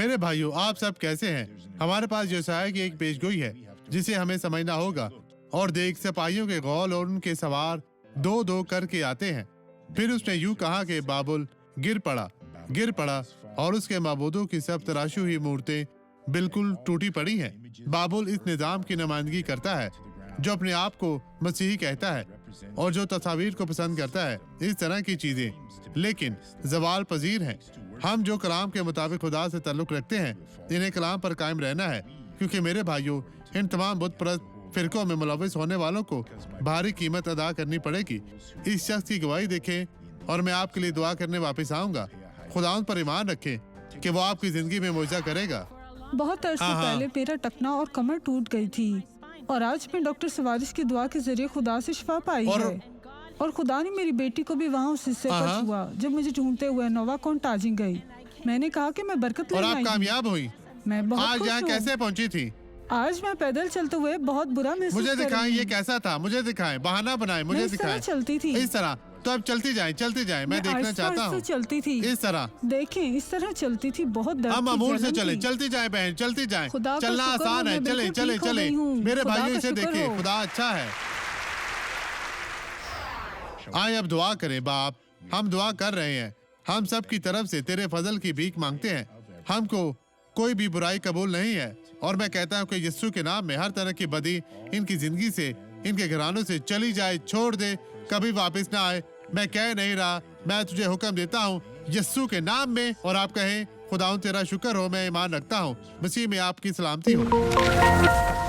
मेरे भाइयों, आप सब कैसे हैं? हमारे पास योसाया की एक पेशगोई है जिसे हमें समझना होगा। और देख, सिपाहियों के गौल और उनके सवार दो दो करके आते हैं। फिर उसने यूं कहा कि बाबुल गिर पड़ा और उसके माबूदों की सब तराशू हुई मूर्तें बिल्कुल टूटी पड़ी हैं। बाबुल इस निजाम की नुमाइंदगी करता है जो अपने आप को मसीही कहता है और जो तस्वीर को पसंद करता है, इस तरह की चीजें लेकिन जवाल पजीर हैं। हम जो कलाम के मुताबिक खुदा से ताल्लुक रखते हैं, इन्हें कलाम पर कायम रहना है, क्योंकि मेरे भाइयों, इन तमाम बुत परस्त फिरकों में मुलविस होने वालों को भारी कीमत अदा करनी पड़ेगी। इस शख्स की गवाही देखें और मैं आपके लिए दुआ करने वापस आऊंगा। खुदा उन पर ईमान रखें कि वो आपकी जिंदगी में मुआवजा करेगा। बहुत अरसे पहले मेरा टखना और कमर टूट गई थी और आज मैं डॉक्टर सवारिश की दुआ के जरिए खुदा से शिफा पाई है। और खुदा ने मेरी बेटी को भी वहाँ उस हिस्से पर छुआ जब मुझे ढूंढते हुए नोवा कॉन्टाजिंग गई। मैंने कहा कि मैं बरकत लेने आई। और आप कामयाब हुई। मैं बहुत आज खुश यहाँ हूँ। कैसे पहुँची थी? आज मैं पैदल चलते हुए बहुत बुरा महसूस मुझे कर रही दिखाएं हूँ। ये कैसा था, मुझे दिखाएं, बहाना बनाएं, मुझे मैं इस तरह दिखाएं। चलती थी। इस तरह तो अब चलती जाएं, मैं देखना आहिस्ता चाहता आहिस्ता हूँ। चलती थी। इस तरह देखें, इस तरह चलती थी। बहुत दर्द हम की अमूल से जलन चले, थी। चलती जाए बहन, चलती जाए। खुदा का चलना शुक्र आसान हो, है। मैं चले बिल्कुल चले ठीक हो चले गई हूँ। मेरे खुदा भाइयों, का इसे शुक्र देखिए, हो। खुदा अच्छा है। आए अब दुआ करें। बाप, हम दुआ कर रहे हैं। हम सब की तरफ से तेरे फजल की भीख मांगते हैं। हमको कोई भी बुराई कबूल नहीं है और मैं कहता हूँ कि यीशु के नाम में हर तरह की बदी इनकी जिंदगी से, इनके घरानों से चली जाए, छोड़ दे, कभी वापस ना आए। मैं कह नहीं रहा, मैं तुझे हुक्म देता हूँ यीशु के नाम में। और आप कहें, खुदाउन तेरा शुक्र हो, मैं ईमान रखता हूँ। मसीह में आपकी सलामती हो।